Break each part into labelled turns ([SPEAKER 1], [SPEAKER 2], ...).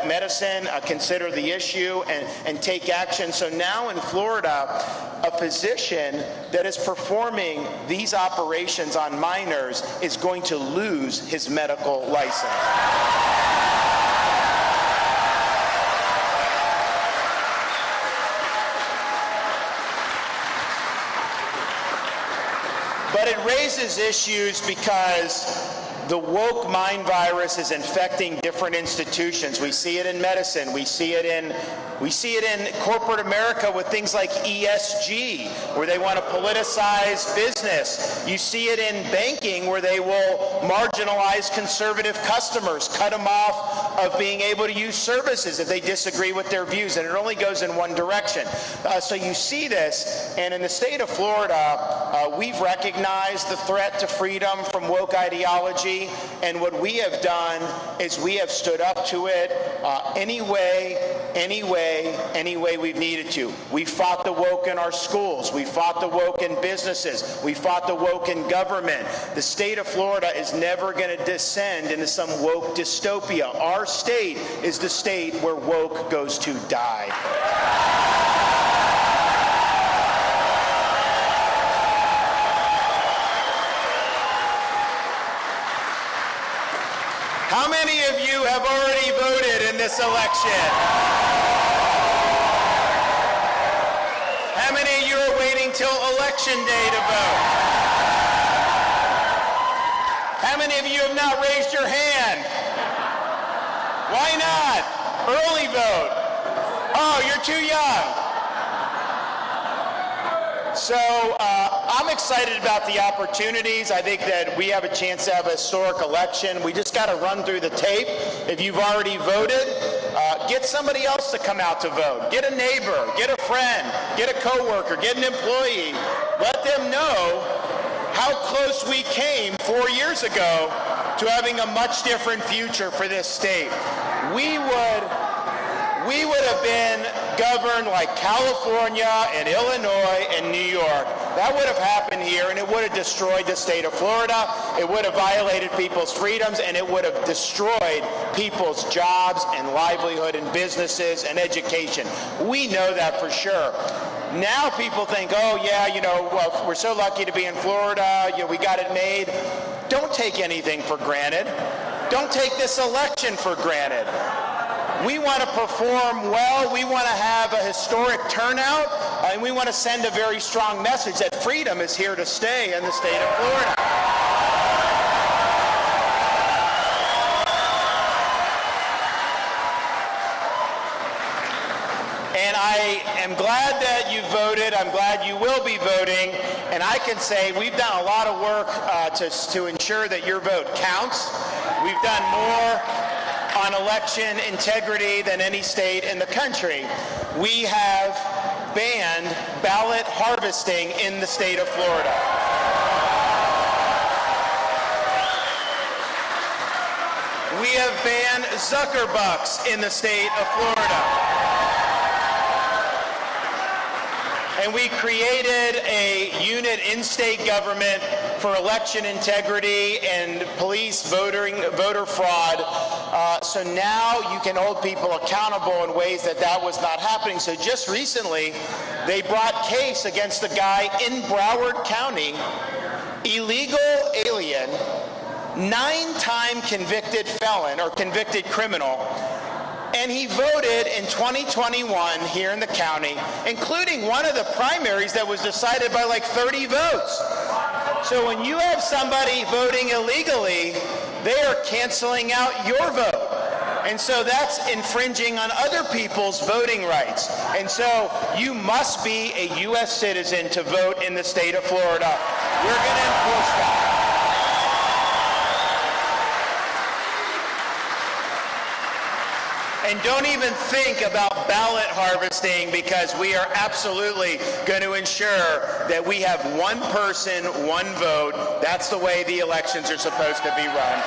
[SPEAKER 1] medicine consider the issue and take action. So now in Florida, a physician that is performing these operations on minors is going to lose his medical license. But it raises issues because the woke mind virus is infecting different institutions. We see it in medicine. We see it in corporate America with things like ESG, where they want to politicize business. You see it in banking, where they will marginalize conservative customers, cut them off of being able to use services if they disagree with their views, and it only goes in one direction. So you see this, and in the state of Florida, we've recognized the threat to freedom from woke ideology, and what we have done is we have stood up to it any way we've needed to. We fought the woke in our schools. We fought the woke in businesses. We fought the woke in government. The state of Florida is never going to descend into some woke dystopia. Our state is the state where woke goes to die. How many of you have already voted in this election? How many of you are waiting till election day to vote? How many of you have not raised your hand? Why not? Early vote. Oh, you're too young. So I'm excited about the opportunities. I think that we have a chance to have a historic election. We just got to run through the tape. If you've already voted, get somebody else to come out to vote. Get a neighbor, get a friend, get a coworker, get an employee. Let them know how close we came 4 years ago to having a much different future for this state. We would have been governed like California and Illinois and New York. That would have happened here, and it would have destroyed the state of Florida. It would have violated people's freedoms, and it would have destroyed people's jobs and livelihood and businesses and education. We know that for sure. Now people think, oh yeah, well, we're so lucky to be in Florida, we got it made. Don't take anything for granted. Don't take this election for granted. We want to perform well. We want to have a historic turnout, and we want to send a very strong message that freedom is here to stay in the state of Florida. And I am glad that you voted. I'm glad you will be voting. And I can say we've done a lot of work to ensure that your vote counts. We've done more on election integrity than any state in the country. We have banned ballot harvesting in the state of Florida. We have banned Zuckerbucks in the state of Florida. And we created a unit in state government for election integrity and police voter fraud. So now you can hold people accountable in ways that was not happening. So just recently, they brought case against a guy in Broward County, illegal alien, 9-time convicted felon or convicted criminal. And he voted in 2021 here in the county, including one of the primaries that was decided by like 30 votes. So when you have somebody voting illegally, they are canceling out your vote. And so that's infringing on other people's voting rights. And so you must be a U.S. citizen to vote in the state of Florida. We're going to enforce that. And don't even think about ballot harvesting, because we are absolutely going to ensure that we have one person, one vote. That's the way the elections are supposed to be run.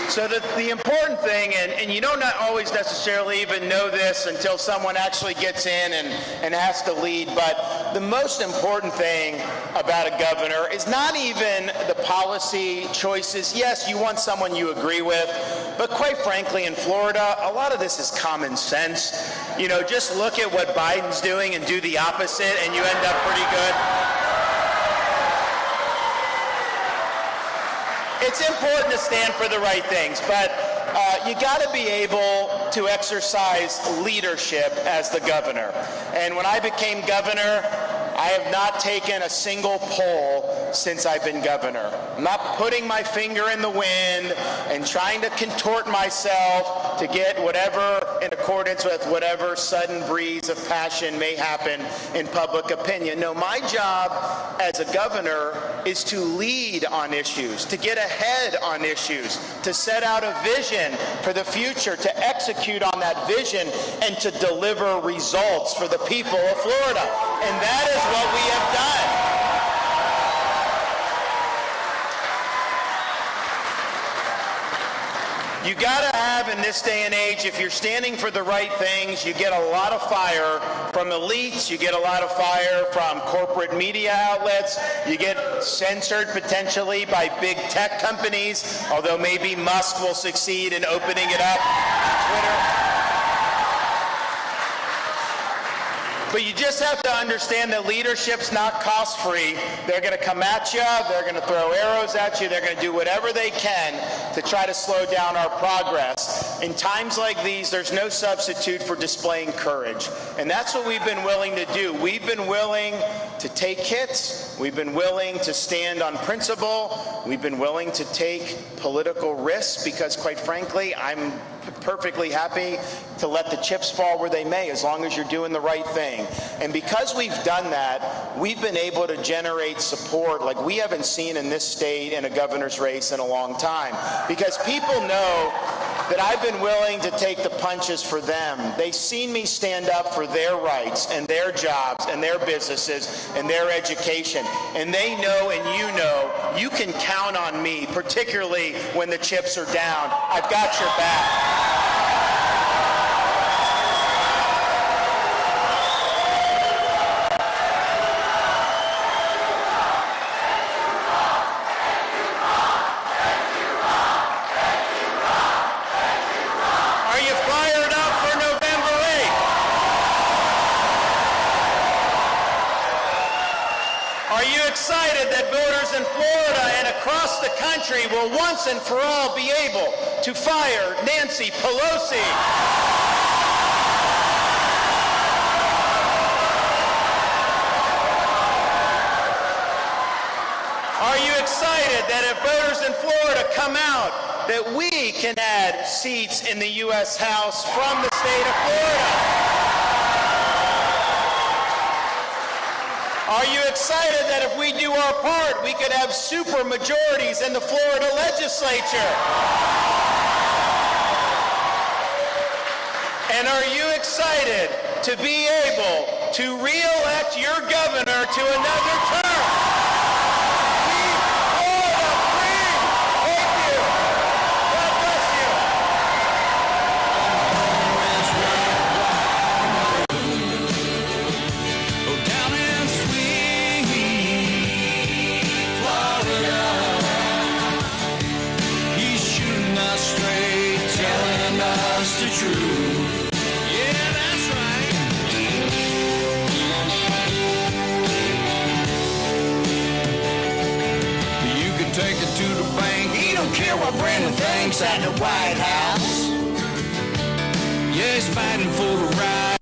[SPEAKER 1] So the important thing, and you don't not always necessarily even know this until someone actually gets in and has to lead, but the most important thing about a governor is not even the policy choices. Yes, you want someone you agree with, but quite frankly, in Florida, a lot of this is common sense. You know, just look at what Biden's doing and do the opposite, and you end up pretty good. It's important to stand for the right things, but you got to be able to exercise leadership as the governor. And when I became governor, I have not taken a single poll since I've been governor. I'm not putting my finger in the wind and trying to contort myself to get whatever in accordance with whatever sudden breeze of passion may happen in public opinion. No, my job as a governor is to lead on issues, to get ahead on issues, to set out a vision for the future, to execute on that vision, and to deliver results for the people of Florida. And that is what we have done. You gotta have, in this day and age, if you're standing for the right things, you get a lot of fire from elites, you get a lot of fire from corporate media outlets, you get censored potentially by big tech companies, although maybe Musk will succeed in opening it up on Twitter. But you just have to understand that leadership's not cost-free. They're going to come at you, they're going to throw arrows at you, they're going to do whatever they can to try to slow down our progress. In times like these, there's no substitute for displaying courage. And that's what we've been willing to do. We've been willing to take hits, we've been willing to stand on principle, we've been willing to take political risks because, quite frankly, I'm perfectly happy to let the chips fall where they may, as long as you're doing the right thing. And because we've done that, we've been able to generate support like we haven't seen in this state in a governor's race in a long time. Because people know that I've been willing to take the punches for them. They've seen me stand up for their rights and their jobs and their businesses and their education. And they know, and you know, you can count on me, particularly when the chips are down. I've got your back. Excited that voters in Florida and across the country will once and for all be able to fire Nancy Pelosi. Are you excited that if voters in Florida come out, that we can add seats in the U.S. House from the state of Florida? Are you excited that if we do our part, we could have super majorities in the Florida legislature? And are you excited to be able to re-elect your governor to another term? Florida free! Thank you. God bless you.
[SPEAKER 2] The truth. Yeah, that's right. You can take it to the bank. He don't care what Brandon thinks at the White House. Yeah, he's fighting for the right.